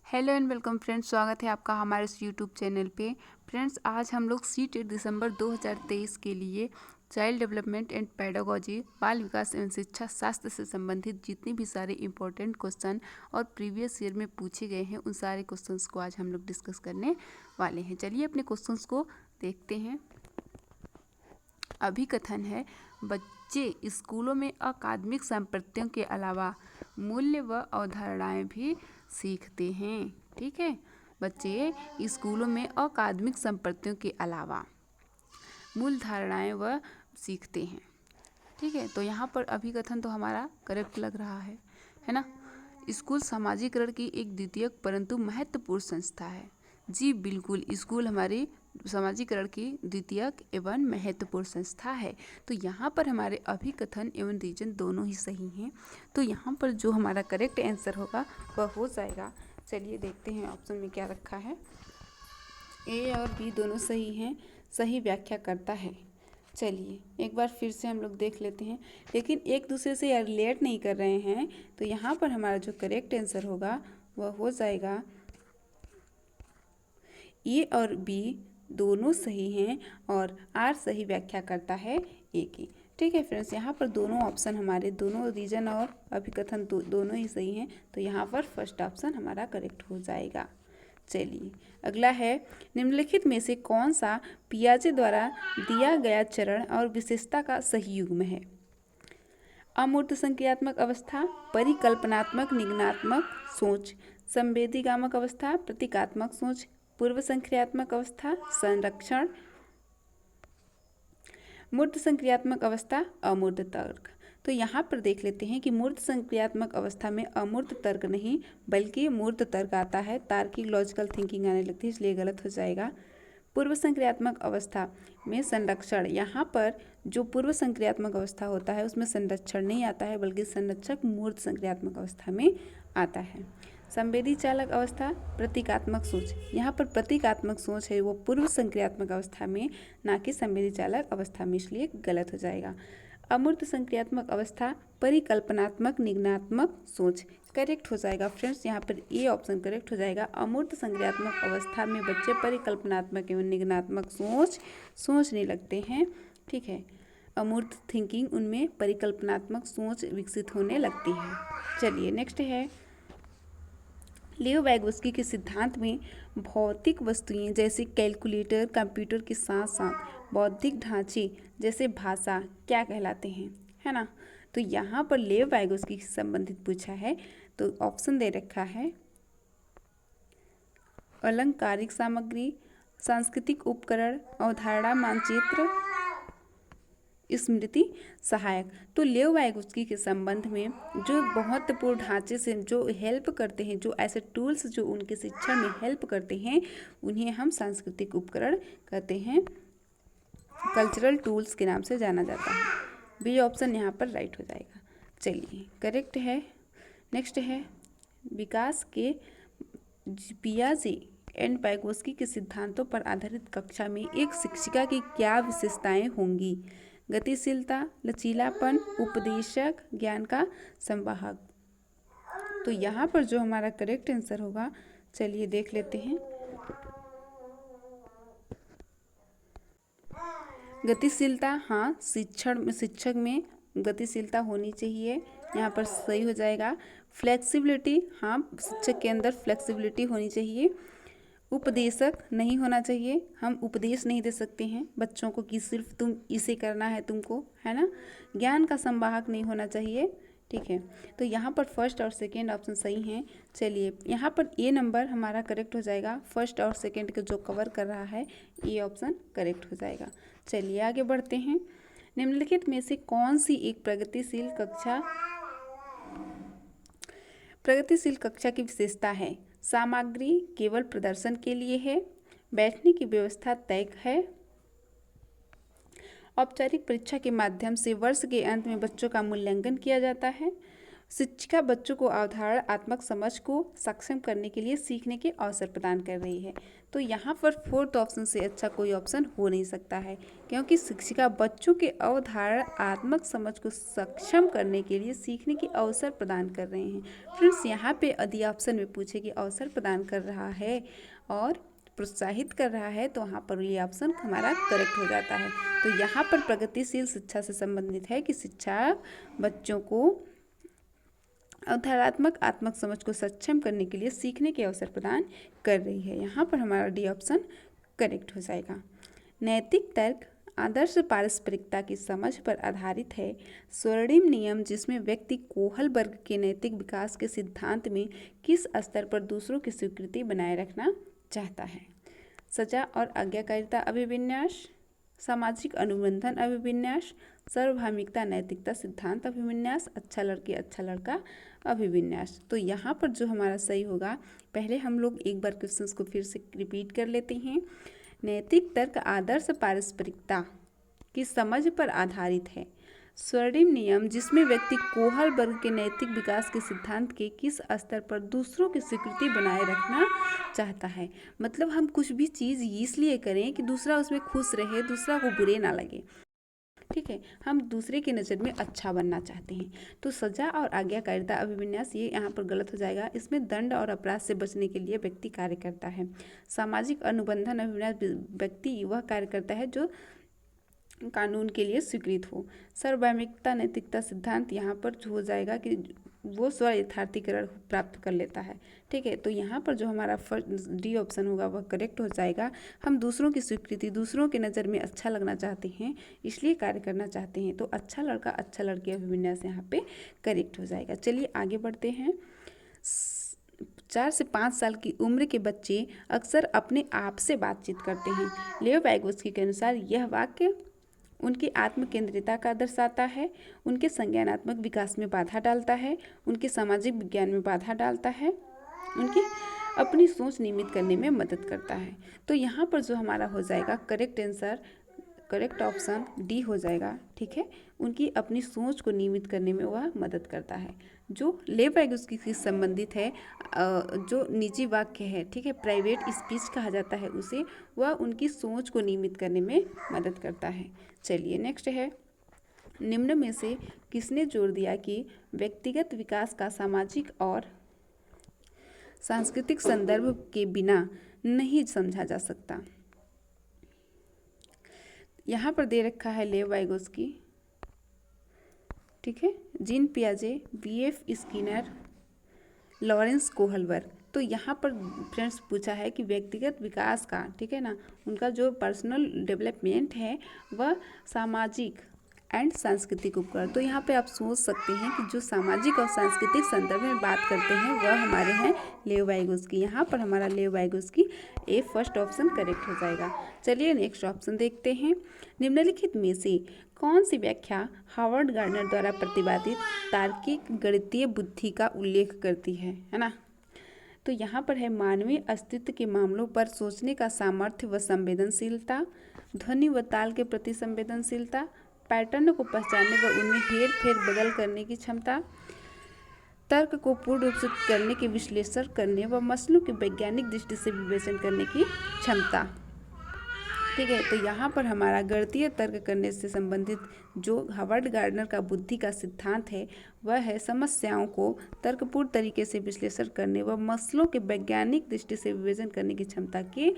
Hello and welcome friends, स्वागत है आपका हमारे इस यूट्यूब चैनल पे। फ्रेंड्स, आज हम लोग सीटेट दिसंबर 2023 के लिए चाइल्ड डेवलपमेंट एंड पेडागोजी, बाल विकास एवं शिक्षा शास्त्र से संबंधित जितने भी सारे इंपॉर्टेंट क्वेश्चन और प्रीवियस ईयर में पूछे गए हैं उन सारे क्वेश्चंस को आज हम लोग डिस्कस करने वाले हैं। चलिए अपने क्वेश्चंस को देखते हैं। अभिकथन है, बच्चे स्कूलों में अकादमिक संपत्तियों के अलावा मूल्य व अवधारणाएं भी सीखते हैं। ठीक है, बच्चे स्कूलों में अकादमिक संपत्तियों के अलावा मूल धारणाएं व सीखते हैं। ठीक है, तो यहाँ पर अभिकथन तो हमारा करेक्ट लग रहा है ना। स्कूल समाजीकरण की एक द्वितीयक परंतु महत्वपूर्ण संस्था है। जी बिल्कुल, स्कूल हमारी समाजीकरण की द्वितीयक एवं महत्वपूर्ण संस्था है। तो यहाँ पर हमारे अभिकथन एवं रीजन दोनों ही सही हैं। तो यहाँ पर जो हमारा करेक्ट आंसर होगा वह हो जाएगा। चलिए देखते हैं ऑप्शन में क्या रखा है। ए और बी दोनों सही हैं, सही व्याख्या करता है। चलिए एक बार फिर से हम लोग देख लेते हैं, लेकिन एक दूसरे से रिलेट नहीं कर रहे हैं। तो यहाँ पर हमारा जो करेक्ट आंसर होगा वह हो जाएगा ए और बी दोनों सही हैं और आर सही व्याख्या करता है ए की। ठीक है फ्रेंड्स, यहाँ पर दोनों ऑप्शन हमारे दोनों रीजन और अभिकथन दोनों ही सही हैं। तो यहाँ पर फर्स्ट ऑप्शन हमारा करेक्ट हो जाएगा। चलिए अगला है, निम्नलिखित में से कौन सा पियाजे द्वारा दिया गया चरण और विशेषता का सही युग्म है? अमूर्त संक्रियात्मक अवस्था, परिकल्पनात्मक निगनात्मक सोच, संवेदीगामक अवस्था, प्रतीकात्मक सोच, पूर्व संक्रियात्मक अवस्था, संरक्षण, मूर्त संक्रियात्मक अवस्था, अमूर्त तर्क। तो यहाँ पर देख लेते हैं कि मूर्त संक्रियात्मक अवस्था में अमूर्त तर्क नहीं बल्कि मूर्त तर्क आता है, तार्किक लॉजिकल थिंकिंग आने लगती है, इसलिए गलत हो जाएगा। पूर्व संक्रियात्मक अवस्था में संरक्षण, यहाँ पर जो पूर्व संक्रियात्मक अवस्था होता है उसमें संरक्षण नहीं आता है बल्कि संरक्षक मूर्त संक्रियात्मक अवस्था में आता है। संवेदी चालक अवस्था, प्रतीकात्मक सोच, यहाँ पर प्रतीकात्मक सोच है वो पूर्व संक्रियात्मक अवस्था में ना कि संवेदी चालक अवस्था में, इसलिए गलत हो जाएगा। अमूर्त संक्रियात्मक अवस्था, परिकल्पनात्मक निगनात्मक सोच, करेक्ट हो जाएगा फ्रेंड्स। यहाँ पर ए ऑप्शन करेक्ट हो जाएगा। अमूर्त संक्रियात्मक अवस्था में बच्चे परिकल्पनात्मक एवं निगनात्मक सोचने लगते हैं। ठीक है, अमूर्त थिंकिंग उनमें परिकल्पनात्मक सोच विकसित होने लगती है। चलिए नेक्स्ट है, लियो वैगोस्की के सिद्धांत में भौतिक वस्तुएं जैसे कैलकुलेटर, कंप्यूटर के साथ साथ बौद्धिक ढांचे जैसे भाषा क्या कहलाते हैं, है ना। तो यहाँ पर लियो वैगोस्की से संबंधित पूछा है, तो ऑप्शन दे रखा है अलंकारिक सामग्री, सांस्कृतिक उपकरण, अवधारणा मानचित्र, स्मृति सहायक। तो लियो वैगोस्की के संबंध में जो महत्वपूर्ण ढांचे से जो हेल्प करते हैं, जो ऐसे टूल्स जो उनके शिक्षण में हेल्प करते हैं, उन्हें हम सांस्कृतिक उपकरण कहते हैं, कल्चरल टूल्स के नाम से जाना जाता है। बी ऑप्शन यहाँ पर राइट हो जाएगा। चलिए करेक्ट है। नेक्स्ट है, विकास के पियाजे एंड वैगोस्की के सिद्धांतों पर आधारित कक्षा में एक शिक्षिका की क्या विशेषताएं होंगी? गतिशीलता, लचीलापन, उपदेशक, ज्ञान का संवाहक। तो यहाँ पर जो हमारा करेक्ट आंसर होगा, चलिए देख लेते हैं। गतिशीलता, हाँ, शिक्षक में गतिशीलता होनी चाहिए, यहाँ पर सही हो जाएगा। फ्लेक्सिबिलिटी, हाँ, शिक्षक के अंदर फ्लेक्सिबिलिटी होनी चाहिए। उपदेशक नहीं होना चाहिए, हम उपदेश नहीं दे सकते हैं बच्चों को कि सिर्फ तुम इसे करना है तुमको, है ना। ज्ञान का संवाहक नहीं होना चाहिए। ठीक है, तो यहाँ पर फर्स्ट और सेकंड ऑप्शन सही हैं। चलिए यहाँ पर ए नंबर हमारा करेक्ट हो जाएगा, फर्स्ट और सेकंड को जो कवर कर रहा है, ए ऑप्शन करेक्ट हो जाएगा। चलिए आगे बढ़ते हैं। निम्नलिखित में से कौन सी एक प्रगतिशील कक्षा की विशेषता है? सामग्री केवल प्रदर्शन के लिए है, बैठने की व्यवस्था तय है, औपचारिक परीक्षा के माध्यम से वर्ष के अंत में बच्चों का मूल्यांकन किया जाता है, शिक्षिका बच्चों को अवधारणात्मक समझ को सक्षम करने के लिए सीखने के अवसर प्रदान कर रही है। तो यहाँ पर फोर्थ ऑप्शन से अच्छा कोई ऑप्शन हो नहीं सकता है, क्योंकि शिक्षिका बच्चों के अवधारणात्मक समझ को सक्षम करने के लिए सीखने के अवसर प्रदान कर रहे हैं। फ्रेंड्स, यहाँ पे यदि ऑप्शन में पूछे कि अवसर प्रदान कर रहा है और प्रोत्साहित कर रहा है, तो वहाँ पर ये ऑप्शन हमारा करेक्ट हो जाता है। तो यहाँ पर प्रगतिशील शिक्षा से संबंधित है कि शिक्षा बच्चों को अवधारणात्मक आत्मक समझ को सक्षम करने के लिए सीखने के अवसर प्रदान कर रही है। यहाँ पर हमारा डी ऑप्शन करेक्ट हो जाएगा। नैतिक तर्क आदर्श पारस्परिकता की समझ पर आधारित है। स्वर्णिम नियम जिसमें व्यक्ति कोहल वर्ग के नैतिक विकास के सिद्धांत में किस स्तर पर दूसरों की स्वीकृति बनाए रखना चाहता है। सजा और आज्ञाकारिता अभिविन्यास, सामाजिक अनुबंधन अभिविन्यास, सार्वभौमिकता नैतिकता सिद्धांत अभिविन्यास, अच्छा लड़की अच्छा लड़का अभिविन्यास। तो यहाँ पर जो हमारा सही होगा, पहले हम लोग एक बार क्वेश्चंस को फिर से रिपीट कर लेते हैं। नैतिक तर्क आदर्श पारस्परिकता की समझ पर आधारित है। स्वर्णिम नियम जिसमें व्यक्ति कोहल वर्ग के नैतिक विकास के सिद्धांत के किस स्तर पर दूसरों की स्वीकृति बनाए रखना चाहता है। मतलब हम कुछ भी चीज़ इसलिए करें कि दूसरा उसमें खुश रहे, दूसरा को बुरे ना लगे, ठीक है, हम दूसरे की नज़र में अच्छा बनना चाहते हैं। तो सजा और आज्ञाकारिता अभिविन्यास ये यहाँ पर गलत हो जाएगा। इसमें दंड और अपराध से बचने के लिए व्यक्ति कार्य करता है। सामाजिक अनुबंधन अभिविन्यास व्यक्ति वह कार्य करता है जो कानून के लिए स्वीकृत हो। सार्वभौमिकता नैतिकता सिद्धांत यहाँ पर जो हो जाएगा कि वो स्व यथार्थीकरण प्राप्त कर लेता है, ठीक है। तो यहाँ पर जो हमारा फर्स्ट डी ऑप्शन होगा वह करेक्ट हो जाएगा। हम दूसरों की स्वीकृति, दूसरों की नज़र में अच्छा लगना चाहते हैं, इसलिए कार्य करना चाहते हैं। तो अच्छा लड़का अच्छा लड़की अभिविन्यास यहाँ पे करेक्ट हो जाएगा। चलिए आगे बढ़ते हैं। 4 से 5 साल की उम्र के बच्चे अक्सर अपने आप से बातचीत करते हैं। लेओ वाइगोत्स्की के अनुसार यह वाक्य उनकी आत्मकेंद्रिता का दर्शाता है, उनके संज्ञानात्मक विकास में बाधा डालता है, उनके सामाजिक विज्ञान में बाधा डालता है, उनकी अपनी सोच नियमित करने में मदद करता है। तो यहाँ पर जो हमारा हो जाएगा correct answer, correct option D हो जाएगा, ठीक है। उनकी अपनी सोच को नियमित करने में वह मदद करता है। जो लेव वाइगोत्स्की से संबंधित है, जो निजी वाक्य है, ठीक है, प्राइवेट स्पीच कहा जाता है उसे, वह उनकी सोच को नियमित करने में मदद करता है। चलिए नेक्स्ट है, निम्न में से किसने जोर दिया कि व्यक्तिगत विकास का सामाजिक और सांस्कृतिक संदर्भ के बिना नहीं समझा जा सकता। यहाँ पर दे रखा है लेव वाइगोत्स्की, ठीक है, जीन पियाजे, बीएफ स्किनर, लॉरेंस कोहलबर्ग। तो यहाँ पर फ्रेंड्स पूछा है कि व्यक्तिगत विकास का, ठीक है ना, उनका जो पर्सनल डेवलपमेंट है वह सामाजिक एंड सांस्कृतिक उपकरण। तो यहाँ पे आप सोच सकते हैं कि जो सामाजिक और सांस्कृतिक संदर्भ में बात करते हैं वह हमारे हैं लेव वाइगोत्स्की। यहाँ पर हमारा लेव वाइगोत्स्की ए फर्स्ट ऑप्शन करेक्ट हो जाएगा। चलिए नेक्स्ट ऑप्शन देखते हैं। निम्नलिखित में से कौन सी व्याख्या हावर्ड गार्डनर द्वारा प्रतिपादित तार्किक गणितीय बुद्धि का उल्लेख करती है ना। तो यहाँ पर है मानवीय अस्तित्व के मामलों पर सोचने का सामर्थ्य व संवेदनशीलता, ध्वनि व ताल के प्रति संवेदनशीलता, पैटर्न को पहचानने व उनमें हेर फेर बदल करने की क्षमता, तर्क को पूर्ण रूप से करने के विश्लेषण करने व मसलों की वैज्ञानिक दृष्टि से विवेचन करने की क्षमता, ठीक है। तो यहाँ पर हमारा गणितीय तर्क करने से संबंधित जो हावर्ड गार्डनर का बुद्धि का सिद्धांत है वह है समस्याओं को तर्कपूर्ण तरीके से विश्लेषण करने व मसलों के वैज्ञानिक दृष्टि से विवेचन करने की क्षमता के